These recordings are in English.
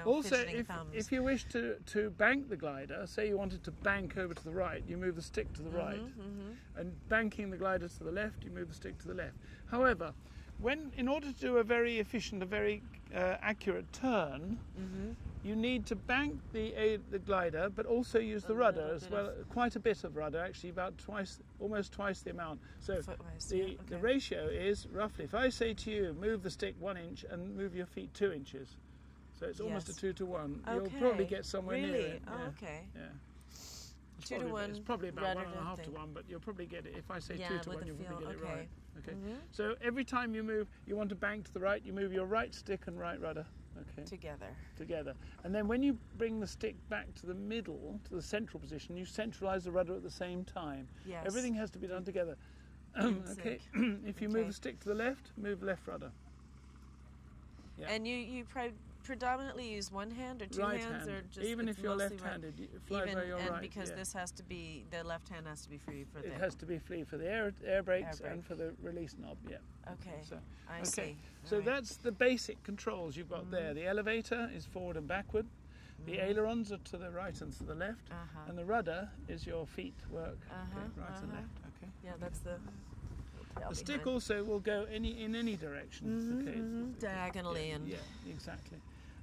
no Also, fidgeting thumbs. if you wish to bank the glider, say you wanted to bank over to the right, you move the stick to the right. And banking the glider to the left, you move the stick to the left. However, in order to do a very efficient, a very accurate turn, you need to bank the glider, but also use the rudder as well. Quite a bit of rudder, actually, almost twice the amount. So the ratio is roughly, if I say to you, move the stick 1 inch and move your feet 2 inches. So it's almost a 2 to 1. Okay. You'll probably get somewhere near it. Oh, okay. Yeah. 2 to 1. It's probably about 1.5 to 1. 1, but you'll probably get it. If I say 2 to 1, you'll probably get it right. Okay. So every time you move, you want to bank to the right, you move your right stick and right rudder. Okay. Together. And then when you bring the stick back to the middle, to the central position, you centralise the rudder at the same time. Yes. Everything has to be done together. Okay. If you move the stick to the left, move left rudder. Yeah. And you predominantly use one hand or two right hands, hand. or just even if you're mostly left-handed, fly by your and right. because this has to be, the left hand has to be free for it has to be free for the air brakes brake. and for the release knob. Yeah. Okay. So, I see. So Right. that's the basic controls you've got there. The elevator is forward and backward. The ailerons are to the right and to the left, and the rudder is your feet work, right and left. Okay. Yeah, that's the. The stick also will go in any direction. Okay. Diagonally and. Yeah, exactly.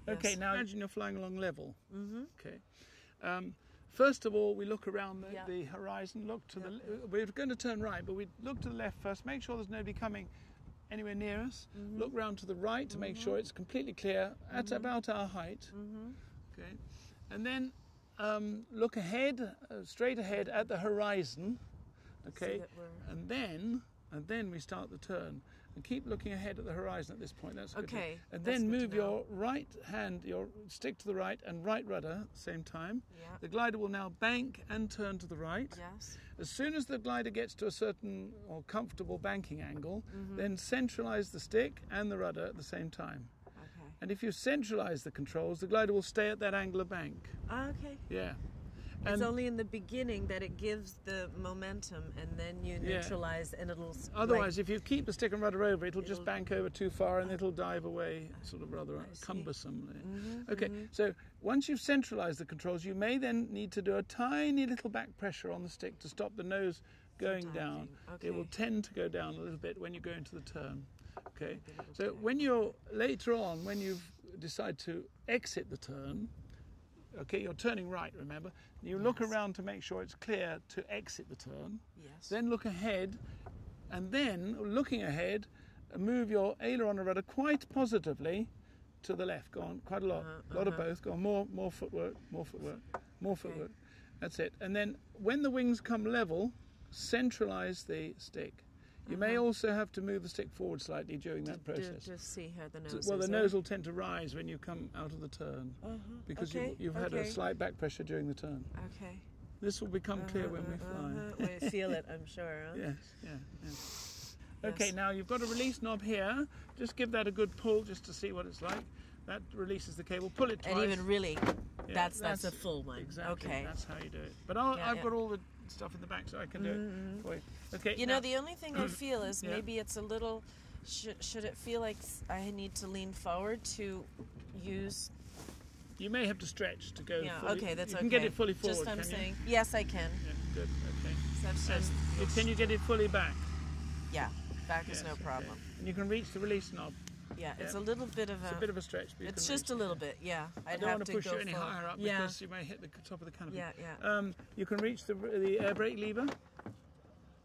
Yes. Okay, now imagine you're flying along level. Okay. First of all, we look around the horizon. Look to the. We're going to turn right, but we look to the left first. Make sure there's nobody coming anywhere near us. Look round to the right to make sure it's completely clear at about our height. Okay, and then look ahead, straight ahead at the horizon. Okay, and then we start the turn. And keep looking ahead at the horizon at this point. That's good. Okay. And then move your right hand, your stick to the right and right rudder at the same time. Yeah. The glider will now bank and turn to the right. Yes. As soon as the glider gets to a certain or comfortable banking angle, then centralise the stick and the rudder at the same time. Okay. And if you centralise the controls, the glider will stay at that angle of bank. Okay. Yeah. It's only in the beginning that it gives the momentum, and then you neutralize, and it'll. Otherwise, if you keep the stick and rudder over, it'll just bank over too far, and it'll dive away, sort of rather cumbersomely. Okay, so once you've centralised the controls, you may then need to do a tiny little back pressure on the stick to stop the nose going down. Okay. It will tend to go down a little bit when you go into the turn. Okay, so when you're later on, when you decide to exit the turn. Okay, you're turning right, remember? You look around to make sure it's clear to exit the turn. Yes. Then look ahead, and then, looking ahead, move your aileron and rudder quite positively to the left. Go on, quite a lot. A lot of both. Go on, more footwork, more footwork, more footwork. That's it. And then, when the wings come level, centralise the stick. You may also have to move the stick forward slightly during that process. Just see how the nose Well, is the nose will tend to rise when you come out of the turn because you've had a slight back pressure during the turn. Okay. This will become clear when we fly. We feel it, I'm sure. Huh? Yes. Okay, now you've got a release knob here. Just give that a good pull just to see what it's like. That releases the cable. Pull it twice. And even really, that's a full one. Exactly. Okay. That's how you do it. But I've got all the stuff in the back, so I can do it for you. Okay. You know, the only thing I feel is maybe it's a little. Should it feel like I need to lean forward to use? You may have to stretch to go. Yeah. Fully. Okay, that's you okay. You can get it fully forward. Just I'm saying. Yes, I can. Yeah. Good. Okay. So can you get it fully back? Yeah. Back is no problem. Okay. And you can reach the release knob. Yeah, it's a little bit of a. It's a bit of a stretch. But it's just a little bit, yeah. I don't want to push you any higher up because you may hit the top of the canopy. Yeah. You can reach the air brake lever.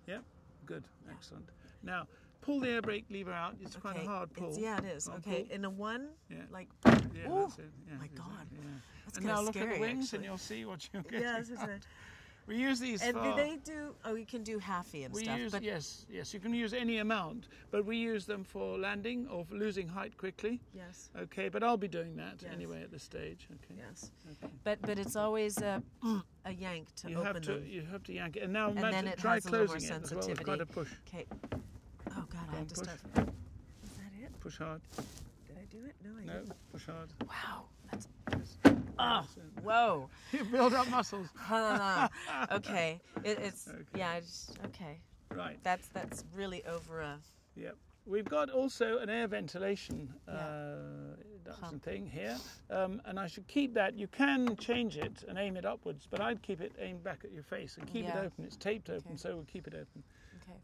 Yeah, good, excellent. Now pull the air brake lever out. It's quite a hard pull. It is. Okay, in a one, like. Yeah, ooh, that's it. Yeah, my God, that's and now look scary, at the wings, actually. and you'll see what you're getting. Yes, it's a. We use these and for... do they do... Oh, you can do halfy and stuff. But yes, you can use any amount, but we use them for landing or for losing height quickly. Yes. Okay, but I'll be doing that anyway at this stage. Okay. Yes. Okay. But it's always a yank to open them. You have to yank it. And now then it try has a little more closing it as well. sensitivity. Quite a push. Okay. Oh, God, I have to push. start... Is that it? Push hard. Did I do it? No, I No, didn't. push hard. Wow. That's... Oh, whoa. You build up muscles. Okay. It's... Okay. Yeah, okay. Right. That's really over a... Yep. We've got also an air ventilation reduction thing here, and I should keep that. You can change it and aim it upwards, but I'd keep it aimed back at your face and keep it open. It's taped open, so we'll keep it open.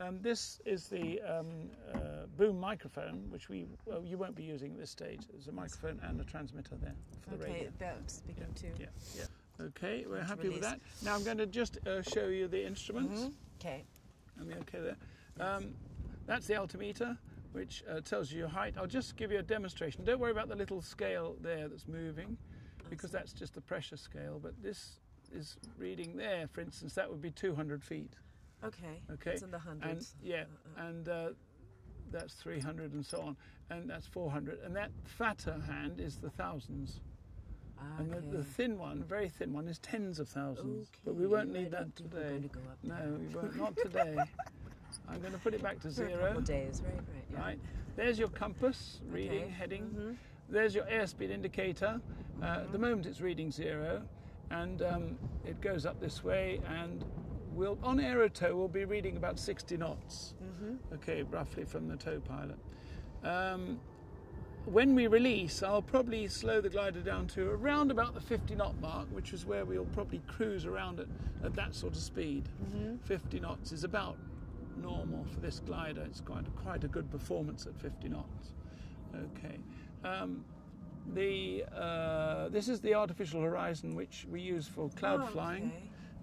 Okay. This is the boom microphone, which you won't be using at this stage. There's a microphone and a transmitter there for the radio. Okay, that's speaking too. Yeah. Okay, we're happy with that. Now I'm going to just show you the instruments. Okay. Am I okay there? That's the altimeter, which tells you your height. I'll just give you a demonstration. Don't worry about the little scale there that's moving, because that's just the pressure scale. But this is reading there, for instance, that would be 200 feet. Okay. It's in the hundreds. And that's 300 and so on, and that's 400. And that fatter hand is the thousands. And the thin one, very thin one, is tens of thousands. Okay. But we won't need that We're today. going to go up No, there. we won't. Not today. I'm going to put it back to For a zero. couple days, right? Yeah. Right. There's your compass reading, heading. There's your airspeed indicator. At the moment it's reading 0, and it goes up this way, and on aerotow we'll be reading about 60 knots. Okay, roughly from the tow pilot. When we release, I'll probably slow the glider down to around about the 50 knot mark, which is where we'll probably cruise around at that sort of speed. 50 knots is about normal for this glider. It's quite a good performance at 50 knots. Okay. This is the artificial horizon, which we use for cloud flying.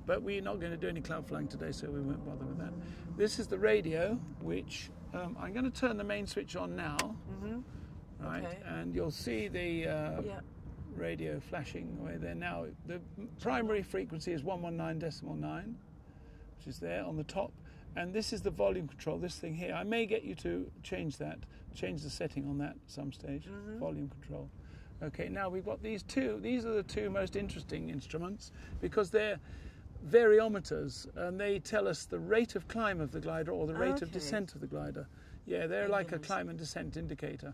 But we're not going to do any cloud flying today, so we won't bother with that. This is the radio, which I'm going to turn the main switch on now. Right, and you'll see the radio flashing away there. Now, the primary frequency is 119.9, which is there on the top. And this is the volume control, this thing here. I may get you to change the setting on that at some stage, volume control. Okay, now we've got these two. These are the two most interesting instruments because they're variometers, and they tell us the rate of climb of the glider or the rate of descent of the glider. Yeah, they're like a climb and descent indicator.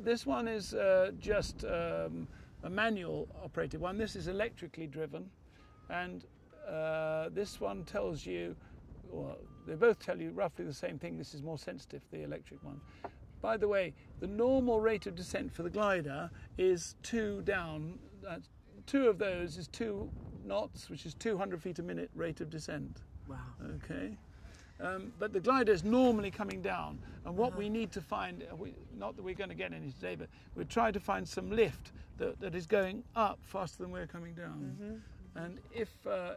This one is just a manual operated one. This is electrically driven, and this one tells you, well, they both tell you roughly the same thing. This is more sensitive, the electric one. By the way, the normal rate of descent for the glider is 2 down. 2 of those is 2 knots, which is 200 feet a minute rate of descent. Wow. Okay. But the glider is normally coming down, and what we need to find, not that we're going to get any today, but we're trying to find some lift that is going up faster than we're coming down. And if the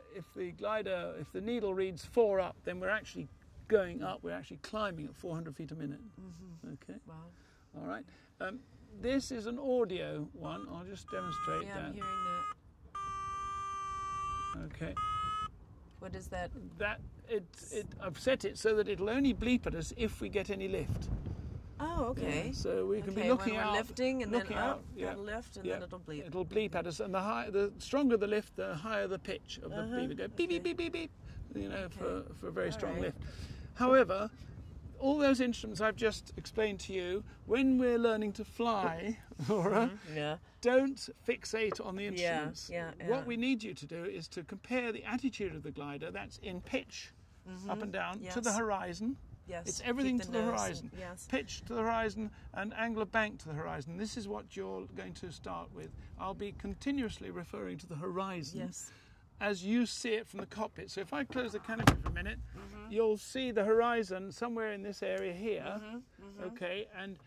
needle reads 4 up, then we're actually going up, we're actually climbing at 400 feet a minute. Okay. Wow. All right. This is an audio one. I'll just demonstrate that. I'm hearing that. Okay. What is that? I've set it so that it'll only bleep at us if we get any lift. Oh, okay. Yeah, so we can be looking when we're out, lifting, and then out, that'll lift, and then it'll bleep. It'll bleep at us, and the stronger the lift, the higher the pitch of the beep. It go beep beep beep beep beep. You know, for a very strong lift. However, all those instruments I've just explained to you, when we're learning to fly, Laura, don't fixate on the instruments. What we need you to do is to compare the attitude of the glider, that's in pitch, up and down, to the horizon. Yes. It's everything Keep to the the nose horizon. Pitch to the horizon and angle of bank to the horizon. This is what you're going to start with. I'll be continuously referring to the horizon as you see it from the cockpit. So if I close the canopy for a minute, you'll see the horizon somewhere in this area here. Okay, and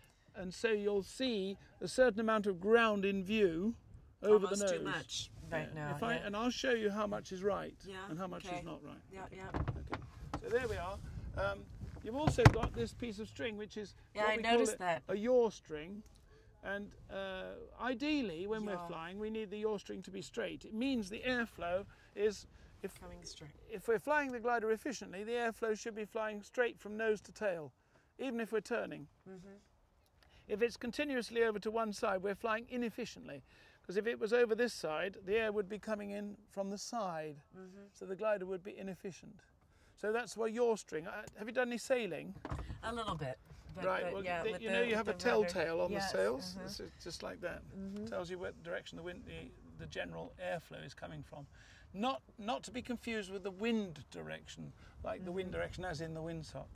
so you'll see a certain amount of ground in view over the nose. Too much right now. And I'll show you how much is right and how much is not right. Okay. So there we are. You've also got this piece of string, which is what we call a yaw string. And ideally, when we're flying, we need the yaw string to be straight. It means the airflow is, coming straight. If we're flying the glider efficiently, the airflow should be flying straight from nose to tail, even if we're turning. If it's continuously over to one side, we're flying inefficiently. Because if it was over this side, the air would be coming in from the side. So the glider would be inefficient. So that's why yaw string. Have you done any sailing? A little bit. Right, well, you know you have a telltale on the sails. It's just like that. Tells you what direction the general airflow is coming from. Not to be confused with the wind direction, like the wind direction as in the windsock.